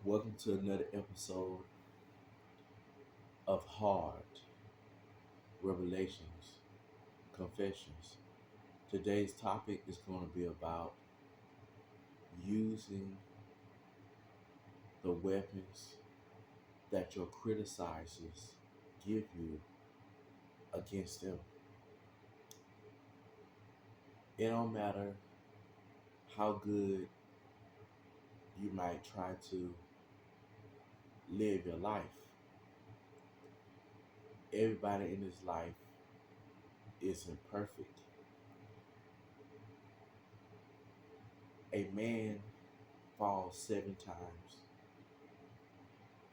Welcome to another episode of Hard Revelations, Confessions. Today's topic is going to be about using the weapons that your criticizers give you against them. It don't matter how good you might try to live your life. Everybody in this life is imperfect. A man falls 7 times,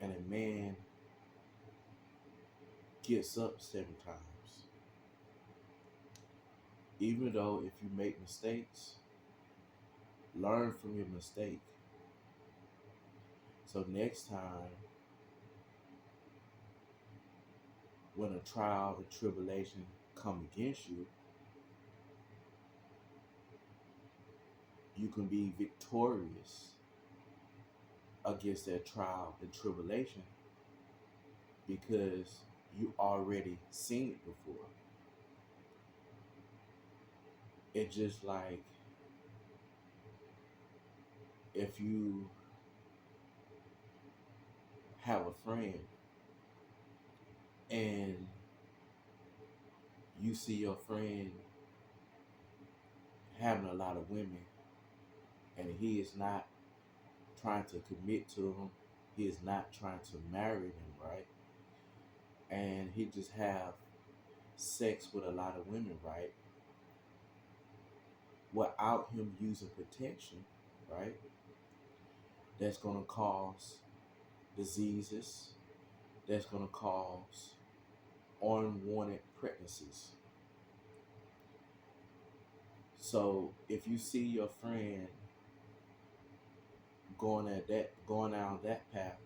and a man gets up 7 times. Even though if you make mistakes, learn from your mistake. So next time, when a trial and tribulation come against you, you can be victorious against that trial and tribulation because you already seen it before. It's just like if you have a friend and you see your friend having a lot of women and he is not trying to commit to them, he is not trying to marry them, right? And he just have sex with a lot of women, right? Without him using protection, right? That's going to cause diseases, that's going to cause unwanted pregnancies. So if you see your friend going down that path,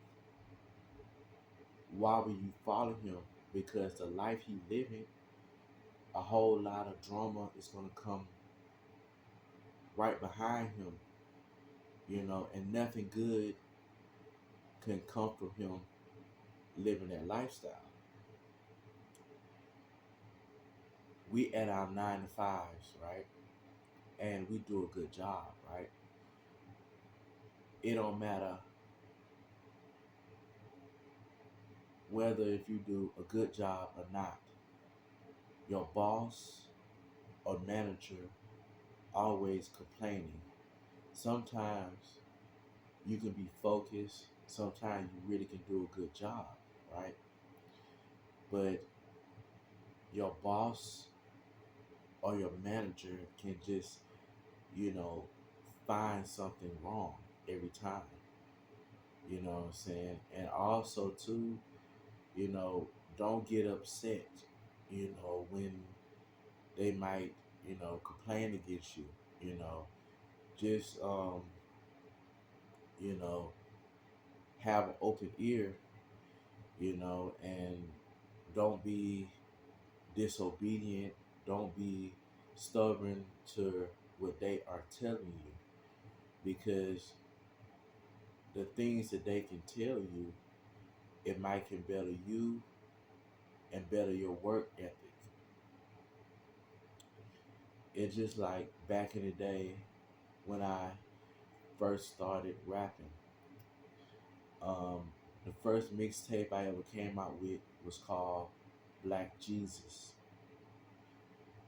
why would you follow him? Because the life he living, a whole lot of drama is going to come right behind him, and nothing good can come from him living that lifestyle. We at our 9 to 5s, right? And we do a good job, right? It don't matter whether if you do a good job or not. Your boss or manager always complaining. Sometimes you can be focused. Sometimes you really can do a good job, right? But your boss or your manager can just, you know, find something wrong every time. You know what I'm saying? And also too, you know, don't get upset, when they might, complain against you, you know. Just you know, have an open ear, and don't be disobedient, don't be stubborn to what they are telling you because the things that they can tell you, it might can better you and better your work ethic. It's just like back in the day when I first started rapping. Um, the first mixtape I ever came out with was called Black Jesus.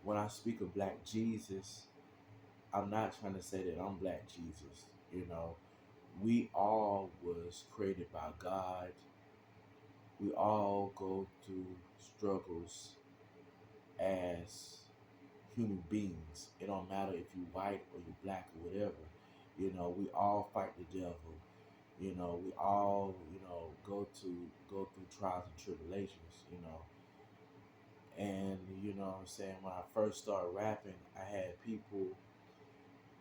When I speak of Black Jesus, I'm not trying to say that I'm Black Jesus. You know, we all was created by God. We all go through struggles as human beings. It don't matter if you white or you black or whatever. We all fight the devil. We all, go through trials and tribulations, And what I'm saying, when I first started rapping, I had people,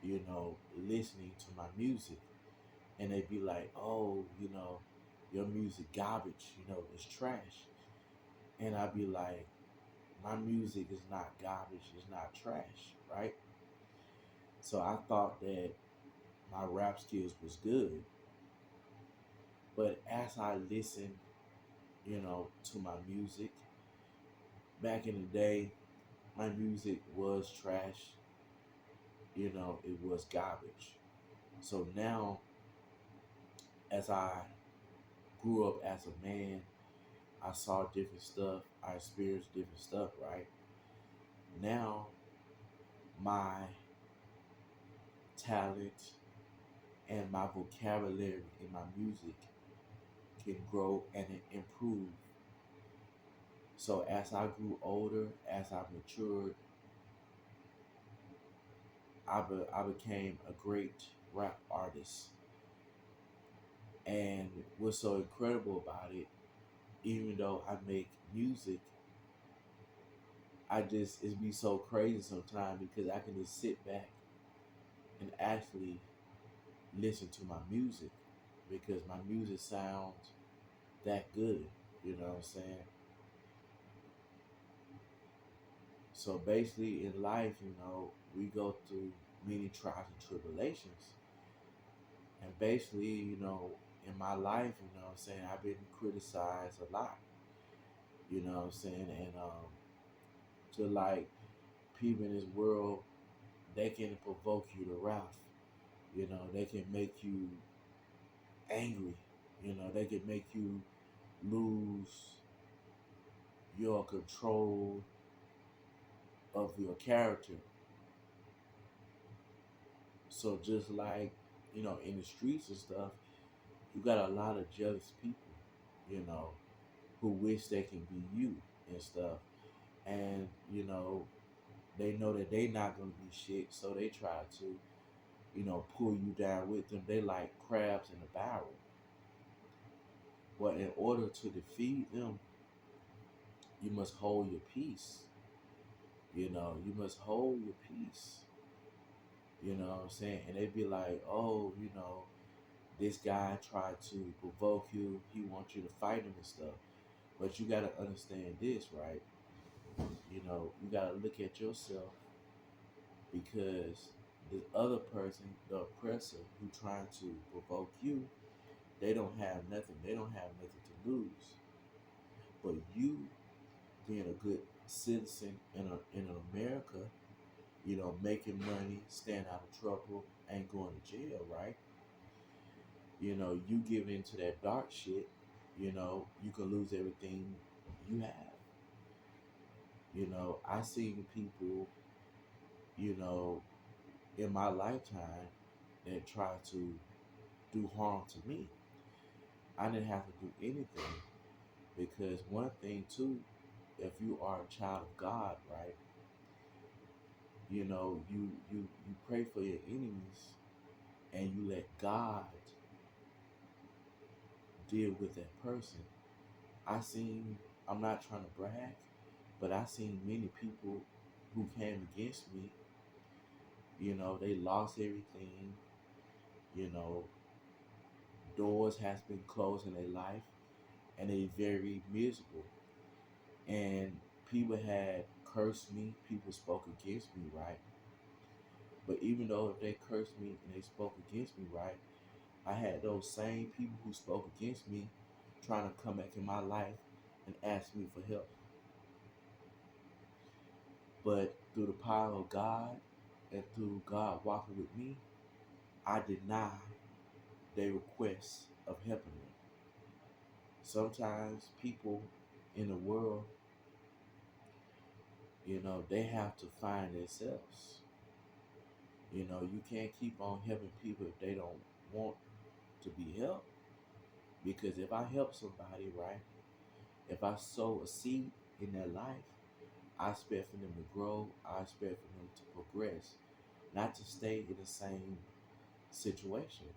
listening to my music and they'd be like, "Oh, your music garbage, it's trash." And I'd be like, my music is not garbage, it's not trash, right? So I thought that my rap skills was good. But as I listen, to my music, back in the day, my music was trash. It was garbage. So now, as I grew up as a man, I saw different stuff. I experienced different stuff, right? Now, my talent and my vocabulary in my music can grow and improve. So as I grew older, as I matured, I became a great rap artist. And what's so incredible about it, even though I make music, it's be so crazy sometimes because I can just sit back and actually listen to my music because my music sounds that good. You know what I'm saying? So basically, in life, we go through many trials and tribulations. And basically, in my life, what I'm saying, I've been criticized a lot. You know what I'm saying? And to like people in this world, they can provoke you to wrath. They can make you angry. They can make you lose your control of your character. So just like, in the streets and stuff, you got a lot of jealous people, you know, who wish they can be you and stuff. And, they know that they not gonna be shit, so they try to, pull you down with them. They like crabs in a barrel. But in order to defeat them, you must hold your peace. You must hold your peace. You know what I'm saying? And they be like, oh, this guy tried to provoke you. He wants you to fight him and stuff. But you gotta understand this, right? You gotta look at yourself because the other person, the oppressor who trying to provoke you, they don't have nothing. They don't have nothing to lose. But you being a good citizen in America, making money, staying out of trouble, ain't going to jail, right? You give into that dark shit, you can lose everything you have. I seen people, you know, in my lifetime that try to do harm to me. I didn't have to do anything because one thing too, if you are a child of God, right, you pray for your enemies and you let God deal with that person. I seen, I'm not trying to brag, but I seen many people who came against me, they lost everything, you know, doors has been closed in their life and they very miserable. And people had cursed me, people spoke against me, right? But even though if they cursed me and they spoke against me, right, I had those same people who spoke against me trying to come back in my life and ask me for help. But through the power of God and through God walking with me, I deny their requests of helping me. Sometimes people in the world, they have to find themselves. You can't keep on helping people if they don't want to be helped. Because if I help somebody, right, if I sow a seed in their life, I expect for them to grow, I expect for them to progress, not to stay in the same situation.